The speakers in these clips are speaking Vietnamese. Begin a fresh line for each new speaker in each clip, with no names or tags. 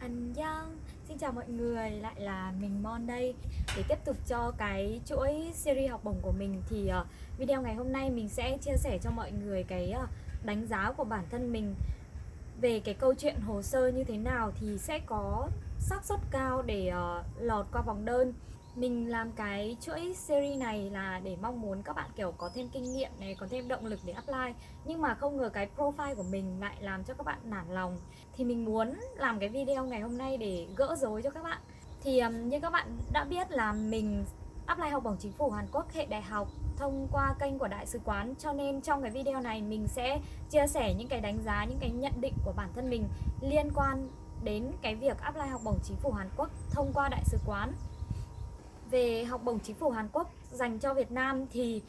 Annyeong. Xin chào mọi người, lại là mình Mon đây. Để tiếp tục cho cái chuỗi series học bổng của mình thì video ngày hôm nay mình sẽ chia sẻ cho mọi người cái đánh giá của bản thân mình về cái câu chuyện hồ sơ như thế nào thì sẽ có xác suất cao để lọt qua vòng đơn. Mình làm cái chuỗi series này là để mong muốn các bạn kiểu có thêm kinh nghiệm này, có thêm động lực để apply. Nhưng mà không ngờ cái profile của mình lại làm cho các bạn nản lòng. Thì mình muốn làm cái video ngày hôm nay để gỡ rối cho các bạn. Thì như các bạn đã biết là mình apply học bổng chính phủ Hàn Quốc hệ đại học thông qua kênh của Đại sứ quán. Cho nên trong cái video này mình sẽ chia sẻ những cái đánh giá, những cái nhận định của bản thân mình liên quan đến cái việc apply học bổng chính phủ Hàn Quốc thông qua Đại sứ quán. Về học bổng chính phủ Hàn Quốc dành cho Việt Nam thì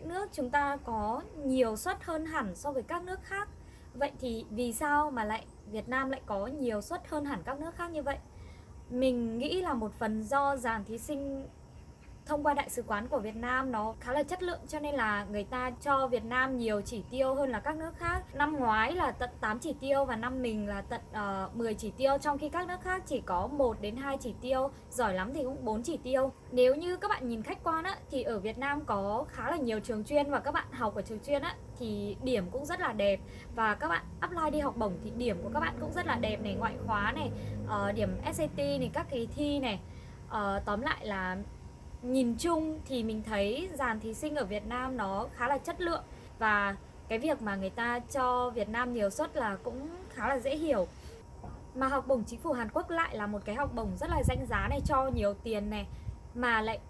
nước chúng ta có nhiều suất hơn hẳn so với các nước khác. Vậy thì vì sao mà lại Việt Nam lại có nhiều suất hơn hẳn các nước khác như vậy? Mình nghĩ là một phần do dàn thí sinh thông qua Đại sứ quán của Việt Nam nó khá là chất lượng, cho nên là người ta cho Việt Nam nhiều chỉ tiêu hơn là các nước khác. Năm ngoái là tận 8 chỉ tiêu và năm mình là tận 10 chỉ tiêu, trong khi các nước khác chỉ có 1 đến 2 chỉ tiêu, giỏi lắm thì cũng 4 chỉ tiêu. Nếu như các bạn nhìn khách quan á, thì ở Việt Nam có khá là nhiều trường chuyên và các bạn học ở trường chuyên á, thì điểm cũng rất là đẹp. Và các bạn apply đi học bổng thì điểm của các bạn cũng rất là đẹp này, ngoại khóa này, điểm SAT này, các kỳ thi này. Tóm lại là nhìn chung thì mình thấy dàn thí sinh ở Việt Nam nó khá là chất lượng. Và cái việc mà người ta cho Việt Nam nhiều suất là cũng khá là dễ hiểu. Mà học bổng chính phủ Hàn Quốc lại là một cái học bổng rất là danh giá này, cho nhiều tiền này, mà lại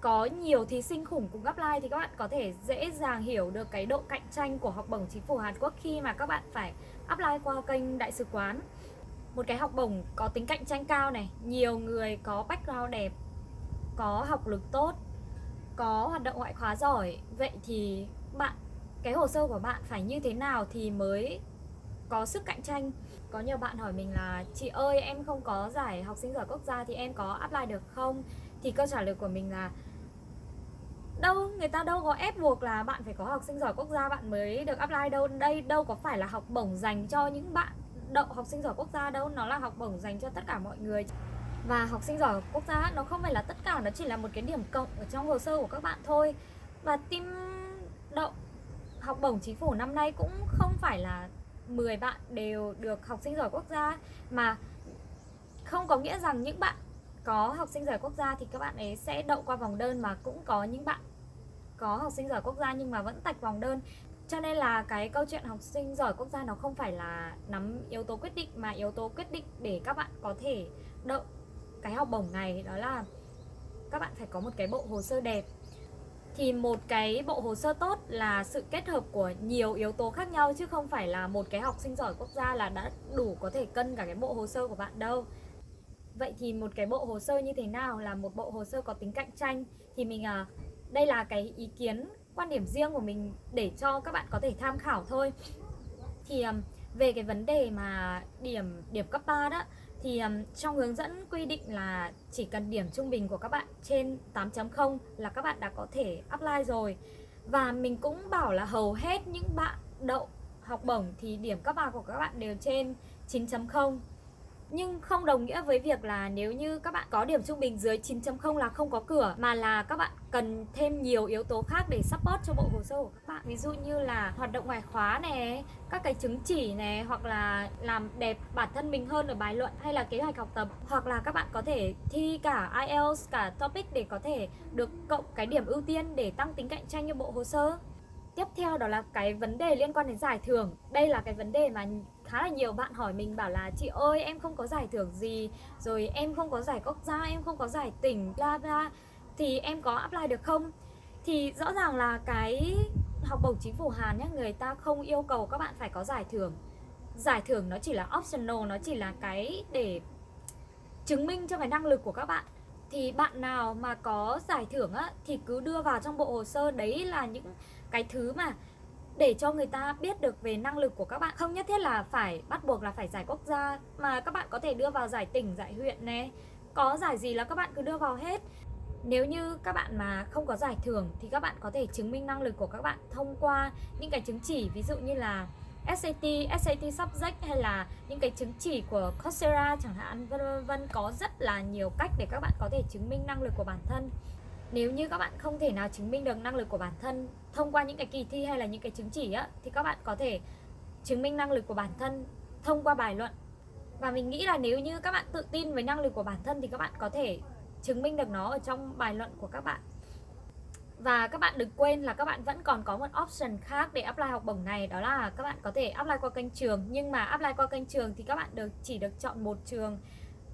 có nhiều thí sinh khủng cùng apply, thì các bạn có thể dễ dàng hiểu được cái độ cạnh tranh của học bổng chính phủ Hàn Quốc khi mà các bạn phải apply qua kênh Đại sứ quán. Một cái học bổng có tính cạnh tranh cao này, nhiều người có background đẹp, có học lực tốt, có hoạt động ngoại khóa giỏi. Vậy thì cái hồ sơ của bạn phải như thế nào thì mới có sức cạnh tranh? Có nhiều bạn hỏi mình là chị ơi, em không có giải học sinh giỏi quốc gia thì em có apply được không? Thì câu trả lời của mình là người ta đâu có ép buộc là bạn phải có học sinh giỏi quốc gia bạn mới được apply đâu. Đây đâu có phải là học bổng dành cho những bạn đậu học sinh giỏi quốc gia đâu, nó là học bổng dành cho tất cả mọi người. Và học sinh giỏi quốc gia nó không phải là tất cả, nó chỉ là một cái điểm cộng ở trong hồ sơ của các bạn thôi. Và team đậu học bổng chính phủ năm nay cũng không phải là 10 bạn đều được học sinh giỏi quốc gia, mà không có nghĩa rằng những bạn có học sinh giỏi quốc gia thì các bạn ấy sẽ đậu qua vòng đơn, mà cũng có những bạn có học sinh giỏi quốc gia nhưng mà vẫn tạch vòng đơn. Cho nên là cái câu chuyện học sinh giỏi quốc gia nó không phải là nắm yếu tố quyết định, mà yếu tố quyết định để các bạn có thể đậu cái học bổng này đó là các bạn phải có một cái bộ hồ sơ đẹp. Thì một cái bộ hồ sơ tốt là sự kết hợp của nhiều yếu tố khác nhau, chứ không phải là một cái học sinh giỏi quốc gia là đã đủ có thể cân cả cái bộ hồ sơ của bạn đâu. Vậy thì một cái bộ hồ sơ như thế nào là một bộ hồ sơ có tính cạnh tranh? Thì mình đây là cái ý kiến, quan điểm riêng của mình để cho các bạn có thể tham khảo thôi. Thì về cái vấn đề mà điểm cấp 3 đó, thì trong hướng dẫn quy định là chỉ cần điểm trung bình của các bạn trên 8.0 là các bạn đã có thể apply rồi. Và mình cũng bảo là hầu hết những bạn đậu học bổng thì điểm cấp 3 của các bạn đều trên 9.0. Nhưng không đồng nghĩa với việc là nếu như các bạn có điểm trung bình dưới 9.0 là không có cửa, mà là các bạn cần thêm nhiều yếu tố khác để support cho bộ hồ sơ của các bạn. Ví dụ như là hoạt động ngoại khóa này, các cái chứng chỉ này, hoặc là làm đẹp bản thân mình hơn ở bài luận hay là kế hoạch học tập, hoặc là các bạn có thể thi cả IELTS, cả TOEIC để có thể được cộng cái điểm ưu tiên để tăng tính cạnh tranh cho bộ hồ sơ. Tiếp theo đó là cái vấn đề liên quan đến giải thưởng. Đây là cái vấn đề mà khá là nhiều bạn hỏi mình, bảo là chị ơi, em không có giải thưởng gì, rồi em không có giải quốc gia, em không có giải tỉnh, bla bla, thì em có apply được không? Thì rõ ràng là cái học bổng chính phủ Hàn nhé, người ta không yêu cầu các bạn phải có giải thưởng. Giải thưởng nó chỉ là optional, nó chỉ là cái để chứng minh cho cái năng lực của các bạn. Thì bạn nào mà có giải thưởng á, thì cứ đưa vào trong bộ hồ sơ. Đấy là những cái thứ mà để cho người ta biết được về năng lực của các bạn. Không nhất thiết là phải bắt buộc là phải giải quốc gia, mà các bạn có thể đưa vào giải tỉnh, giải huyện này, có giải gì là các bạn cứ đưa vào hết. Nếu như các bạn mà không có giải thưởng thì các bạn có thể chứng minh năng lực của các bạn thông qua những cái chứng chỉ, ví dụ như là TOEIC, IELTS, TOEIC, bla bla. Thì em có apply được không? Thì rõ ràng là cái vấn đề mà khá là nhiều bạn hỏi mình, bảo là chị ơi, em không có giải thưởng gì, rồi em không có giải tỉnh, bla bla, thì có giải gì là các bạn cứ đưa vào hết. Nếu như các bạn mà không có giải thưởng thì các bạn có thể chứng minh năng lực của các bạn thông qua những cái chứng chỉ, ví dụ như là SAT Subject hay là những cái chứng chỉ của Coursera chẳng hạn, vân vân. Có rất là nhiều cách để các bạn có thể chứng minh năng lực của bản thân. Nếu như các bạn không thể nào chứng minh được năng lực của bản thân thông qua những cái kỳ thi hay là những cái chứng chỉ á, thì các bạn có thể chứng minh năng lực của bản thân thông qua bài luận. Và mình nghĩ là nếu như các bạn tự tin với năng lực của bản thân thì các bạn có thể chứng minh được nó ở trong bài luận của các bạn. Và các bạn đừng quên là các bạn vẫn còn có một option khác để apply học bổng này, đó là các bạn có thể apply qua kênh trường. Nhưng mà apply qua kênh trường thì các bạn chỉ được chọn một trường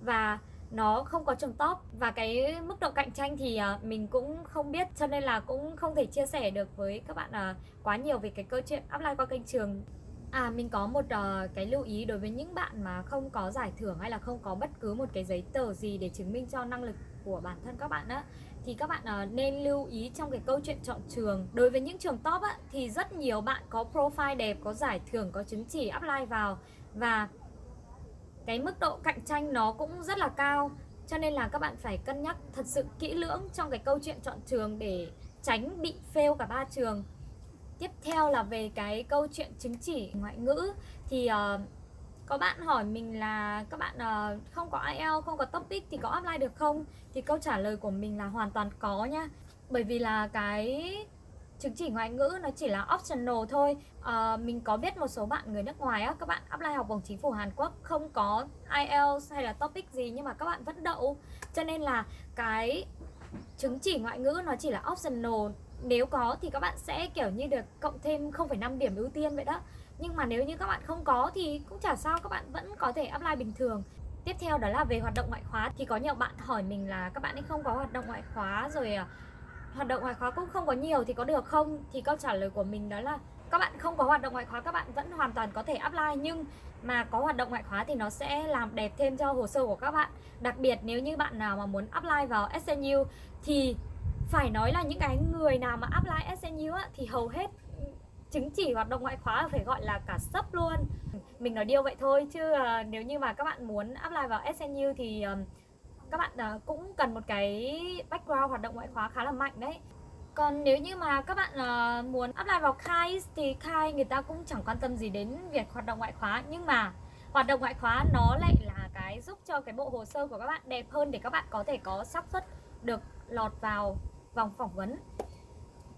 và nó không có trường top. Và cái mức độ cạnh tranh thì mình cũng không biết, cho nên là cũng không thể chia sẻ được với các bạn quá nhiều về cái câu chuyện apply qua kênh trường. Mình có một cái lưu ý đối với những bạn mà không có giải thưởng hay là không có bất cứ một cái giấy tờ gì để chứng minh cho năng lực của bản thân các bạn á, thì các bạn nên lưu ý trong cái câu chuyện chọn trường. Đối với những trường top á, thì rất nhiều bạn có profile đẹp, có giải thưởng, có chứng chỉ apply vào, và cái mức độ cạnh tranh nó cũng rất là cao. Cho nên là các bạn phải cân nhắc thật sự kỹ lưỡng trong cái câu chuyện chọn trường để tránh bị fail cả 3 trường. Tiếp theo là về cái câu chuyện chứng chỉ ngoại ngữ. Thì có bạn hỏi mình là các bạn không có IELTS, không có TOEIC thì có apply được không? Thì câu trả lời của mình là hoàn toàn có nha. Bởi vì là cái chứng chỉ ngoại ngữ nó chỉ là optional thôi. Mình có biết một số bạn người nước ngoài á, các bạn apply học bổng chính phủ Hàn Quốc không có IELTS hay là TOEIC gì nhưng mà các bạn vẫn đậu. Cho nên là cái chứng chỉ ngoại ngữ nó chỉ là optional. Nếu có thì các bạn sẽ kiểu như được cộng thêm 0,5 điểm ưu tiên vậy đó. Nhưng mà nếu như các bạn không có thì cũng chả sao, các bạn vẫn có thể apply bình thường. Tiếp theo đó là về hoạt động ngoại khóa. Thì có nhiều bạn hỏi mình là các bạn ấy không có hoạt động ngoại khóa, rồi hoạt động ngoại khóa cũng không có nhiều thì có được không? Thì câu trả lời của mình đó là các bạn không có hoạt động ngoại khóa các bạn vẫn hoàn toàn có thể apply. Nhưng mà có hoạt động ngoại khóa thì nó sẽ làm đẹp thêm cho hồ sơ của các bạn. Đặc biệt nếu như bạn nào mà muốn apply vào SNU thì phải nói là những cái người nào mà apply SNU á, thì hầu hết chứng chỉ hoạt động ngoại khóa phải gọi là cả sấp luôn. Mình nói điêu vậy thôi chứ nếu như mà các bạn muốn apply vào SNU thì các bạn cũng cần một cái background hoạt động ngoại khóa khá là mạnh đấy. Còn nếu như mà các bạn muốn apply vào KAIS thì KAIS người ta cũng chẳng quan tâm gì đến việc hoạt động ngoại khóa. Nhưng mà hoạt động ngoại khóa nó lại là cái giúp cho cái bộ hồ sơ của các bạn đẹp hơn để các bạn có thể có xác suất được lọt vào vòng phỏng vấn.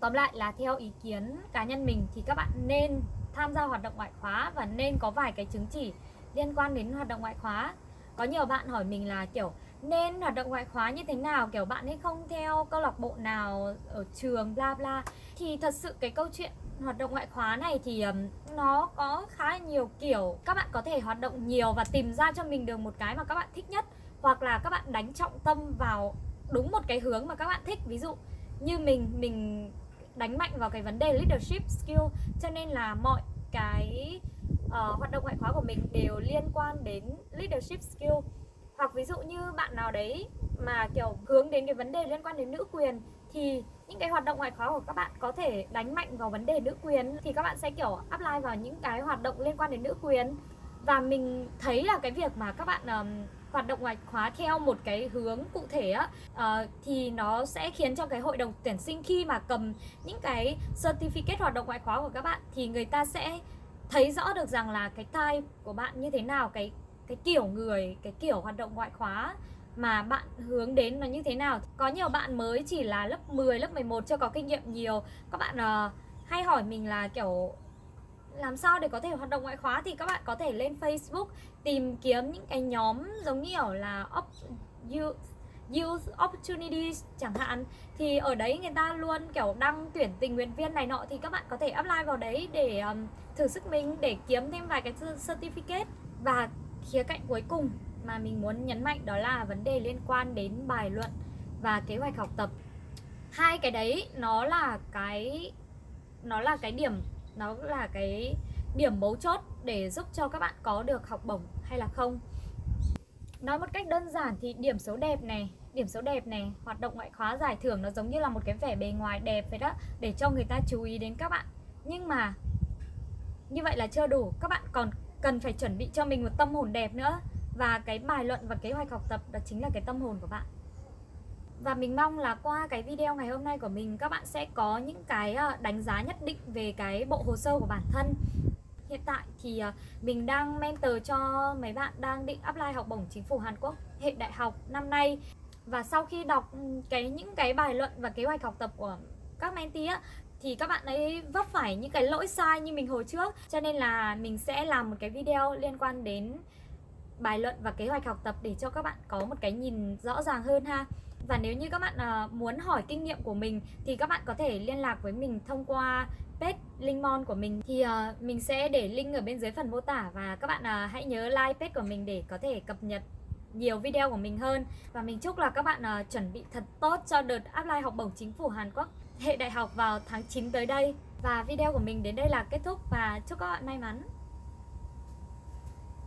Tóm lại là theo ý kiến cá nhân mình thì các bạn nên tham gia hoạt động ngoại khóa và nên có vài cái chứng chỉ liên quan đến hoạt động ngoại khóa. Có nhiều bạn hỏi mình là kiểu nên hoạt động ngoại khóa như thế nào, kiểu bạn ấy không theo câu lạc bộ nào ở trường bla bla. Thì thật sự cái câu chuyện hoạt động ngoại khóa này thì nó có khá là nhiều kiểu. Các bạn có thể hoạt động nhiều và tìm ra cho mình được một cái mà các bạn thích nhất, hoặc là các bạn đánh trọng tâm vào đúng một cái hướng mà các bạn thích. Ví dụ như mình đánh mạnh vào cái vấn đề leadership skill, cho nên là mọi cái hoạt động ngoại khóa của mình đều liên quan đến leadership skill. Hoặc ví dụ như bạn nào đấy mà kiểu hướng đến cái vấn đề liên quan đến nữ quyền thì những cái hoạt động ngoại khóa của các bạn có thể đánh mạnh vào vấn đề nữ quyền, thì các bạn sẽ kiểu apply vào những cái hoạt động liên quan đến nữ quyền. Và mình thấy là cái việc mà các bạn hoạt động ngoại khóa theo một cái hướng cụ thể á, thì nó sẽ khiến cho cái hội đồng tuyển sinh khi mà cầm những cái certificate hoạt động ngoại khóa của các bạn thì người ta sẽ thấy rõ được rằng là cái type của bạn như thế nào, cái kiểu người, cái kiểu hoạt động ngoại khóa mà bạn hướng đến nó như thế nào. Có nhiều bạn mới chỉ là lớp 10, lớp 11 chưa có kinh nghiệm nhiều. Các bạn hay hỏi mình là kiểu làm sao để có thể hoạt động ngoại khóa, thì các bạn có thể lên Facebook tìm kiếm những cái nhóm giống như kiểu là Youth Opportunities chẳng hạn. Thì ở đấy người ta luôn kiểu đăng tuyển tình nguyện viên này nọ, thì các bạn có thể apply vào đấy để thử sức mình, để kiếm thêm vài cái certificate. Và khía cạnh cuối cùng mà mình muốn nhấn mạnh đó là vấn đề liên quan đến bài luận và kế hoạch học tập. Hai cái đấy nó là cái điểm mấu chốt để giúp cho các bạn có được học bổng hay là không. Nói một cách đơn giản thì điểm số đẹp này, hoạt động ngoại khóa, giải thưởng nó giống như là một cái vẻ bề ngoài đẹp vậy đó, để cho người ta chú ý đến các bạn. Nhưng mà như vậy là chưa đủ, các bạn còn cần phải chuẩn bị cho mình một tâm hồn đẹp nữa. Và cái bài luận và kế hoạch học tập đó chính là cái tâm hồn của bạn. Và mình mong là qua cái video ngày hôm nay của mình, các bạn sẽ có những cái đánh giá nhất định về cái bộ hồ sơ của bản thân. Hiện tại thì mình đang mentor cho mấy bạn đang định apply học bổng chính phủ Hàn Quốc hệ đại học năm nay. Và sau khi đọc những cái bài luận và kế hoạch học tập của các mentee á, thì các bạn ấy vấp phải những cái lỗi sai như mình hồi trước. Cho nên là mình sẽ làm một cái video liên quan đến bài luận và kế hoạch học tập để cho các bạn có một cái nhìn rõ ràng hơn ha. Và nếu như các bạn muốn hỏi kinh nghiệm của mình thì các bạn có thể liên lạc với mình thông qua page Linkmon của mình. Thì mình sẽ để link ở bên dưới phần mô tả. Và các bạn hãy nhớ like page của mình để có thể cập nhật nhiều video của mình hơn. Và mình chúc là các bạn chuẩn bị thật tốt cho đợt apply học bổng chính phủ Hàn Quốc hệ đại học vào tháng 9 tới đây. Và video của mình đến đây là kết thúc và chúc các bạn may mắn.